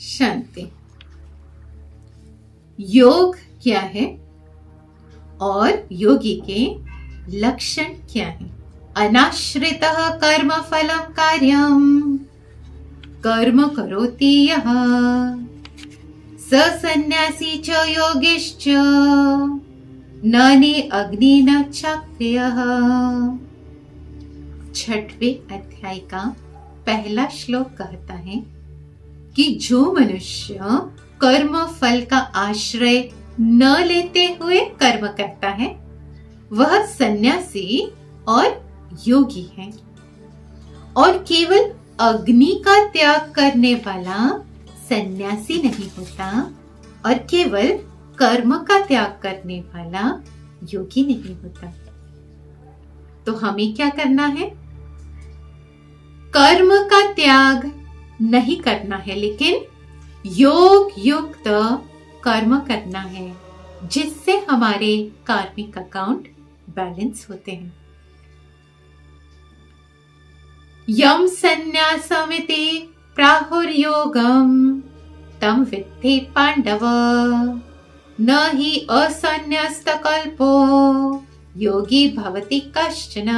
शांति। योग क्या है और योगी के लक्षण क्या है? अनाश्रितः कर्म फलम कार्यम कर्म करोति यः स सन्यासी च योगिश्च न अग्नि न चाक्रियः। छठवें अध्याय का पहला श्लोक कहता है कि जो मनुष्य कर्म फल का आश्रय न लेते हुए कर्म करता है वह सन्यासी और योगी है, और केवल अग्नि का त्याग करने वाला सन्यासी नहीं होता और केवल कर्म का त्याग करने वाला योगी नहीं होता। तो हमें क्या करना है? कर्म का त्याग नहीं करना है, लेकिन योग युक्त कर्म करना है, जिससे हमारे कार्मिक अकाउंट बैलेंस होते हैं। यम संन्यासमिति प्राहुर्योगम तम विद्धि पांडव न हि असन्न्यस्तकल्पो योगी भवति कश्चन।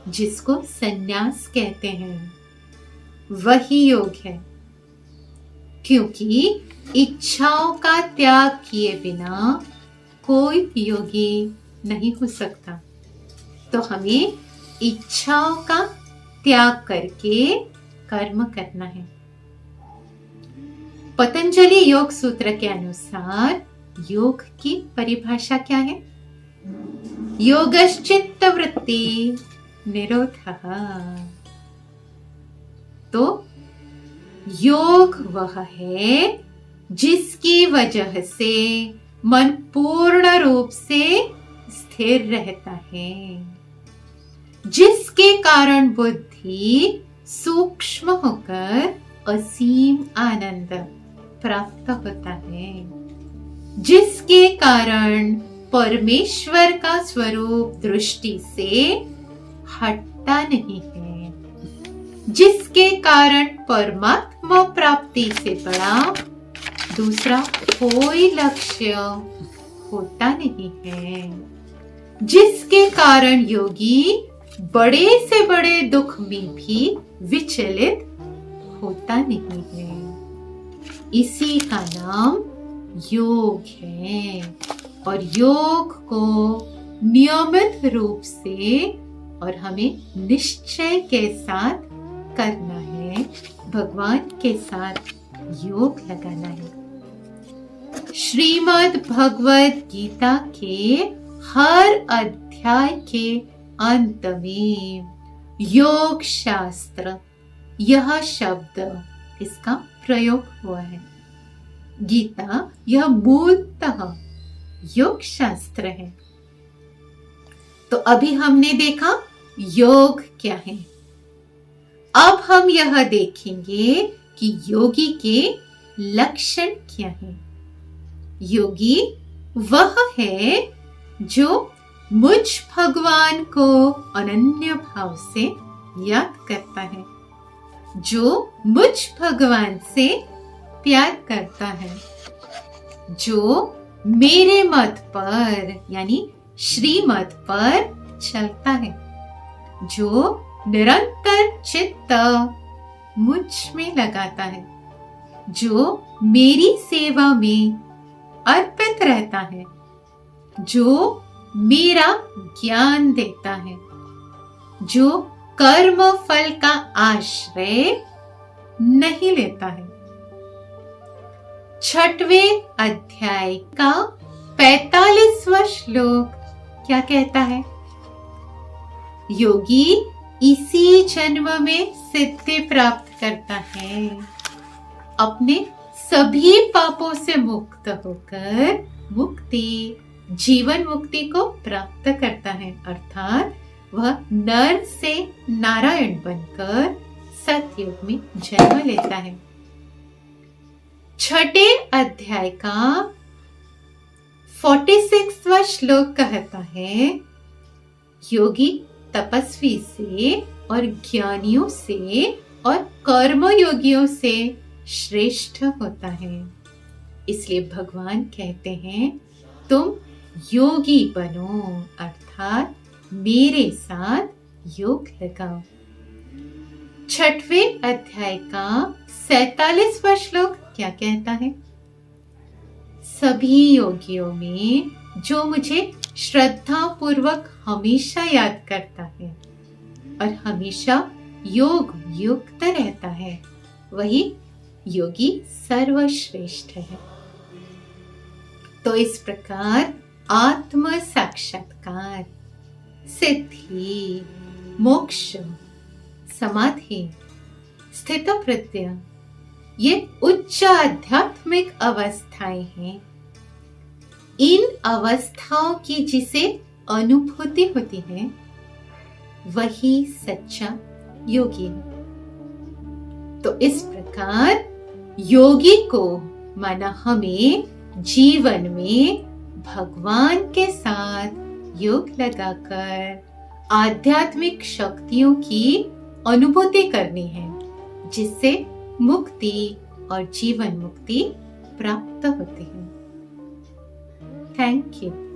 जिसको सन्यास कहते हैं वही योग है, क्योंकि इच्छाओं का त्याग किए बिना कोई योगी नहीं हो सकता। तो हमें इच्छाओं का त्याग करके कर्म करना है। पतंजलि योग सूत्र के अनुसार योग की परिभाषा क्या है? योगश्चित्त वृत्ति निरोधः। तो योग वह है जिसकी वजह से मन पूर्ण रूप से स्थिर रहता है, जिसके कारण बुद्धि सूक्ष्म होकर असीम आनंद प्राप्त होता है, जिसके कारण परमेश्वर का स्वरूप दृष्टि से हटता नहीं है, जिसके कारण परमात्मा प्राप्ति से बड़ा दूसरा कोई लक्ष्य होता नहीं है, जिसके कारण योगी बड़े से बड़े दुख में भी विचलित होता नहीं है। इसी का नाम योग है, और योग को नियमित रूप से और हमें निश्चय के साथ करना है, भगवान के साथ योग लगाना है। श्रीमद् भगवद गीता के हर अध्याय के अंत में योग शास्त्र यह शब्द इसका प्रयोग हुआ है। गीता यह मूलतः योग शास्त्र है। तो अभी हमने देखा योग क्या है। अब हम यह देखेंगे कि योगी के लक्षण क्या है। योगी वह है जो मुझ भगवान को अनन्य भाव से याद करता है, जो मुझ भगवान से प्यार करता है, जो मेरे मत पर यानी श्रीमत पर चलता है, जो निरंतर चित्त मुझ में लगाता है, जो मेरी सेवा में अर्पित रहता है, जो मेरा ज्ञान देता है, जो कर्म फल का आश्रय नहीं लेता है। छठवें अध्याय का 45वां श्लोक क्या कहता है? योगी इसी जन्म में सिद्धि प्राप्त करता है, अपने सभी पापों से मुक्त होकर जीवन मुक्ति को प्राप्त करता है, अर्थात वह नर से नारायण बनकर सतयुग में जन्म लेता है। छठे अध्याय का 46वां श्लोक कहता है, योगी तपस्वी से और ज्ञानियों से और कर्मयोगियों से श्रेष्ठ होता है। इसलिए भगवान कहते हैं तुम योगी बनो, अर्थात मेरे साथ योग लगाओ। 6वें अध्याय का 47वां श्लोक क्या कहता है? सभी योगियों में जो मुझे श्रद्धा पूर्वक हमेशा याद करता है और हमेशा योग युक्त रहता है, वही योगी सर्वश्रेष्ठ है। तो इस प्रकार आत्म साक्षात्कार, सिद्धि, मोक्ष, समाधि, स्थितप्रज्ञ, ये उच्च आध्यात्मिक अवस्थाएं हैं। इन अवस्थाओं की जिसे अनुभूति होती है वही सच्चा योगी है। तो इस प्रकार योगी को माना हमें जीवन में भगवान के साथ योग लगाकर आध्यात्मिक शक्तियों की अनुभूति करनी है, जिससे मुक्ति और जीवन मुक्ति प्राप्त होती है। Thank you.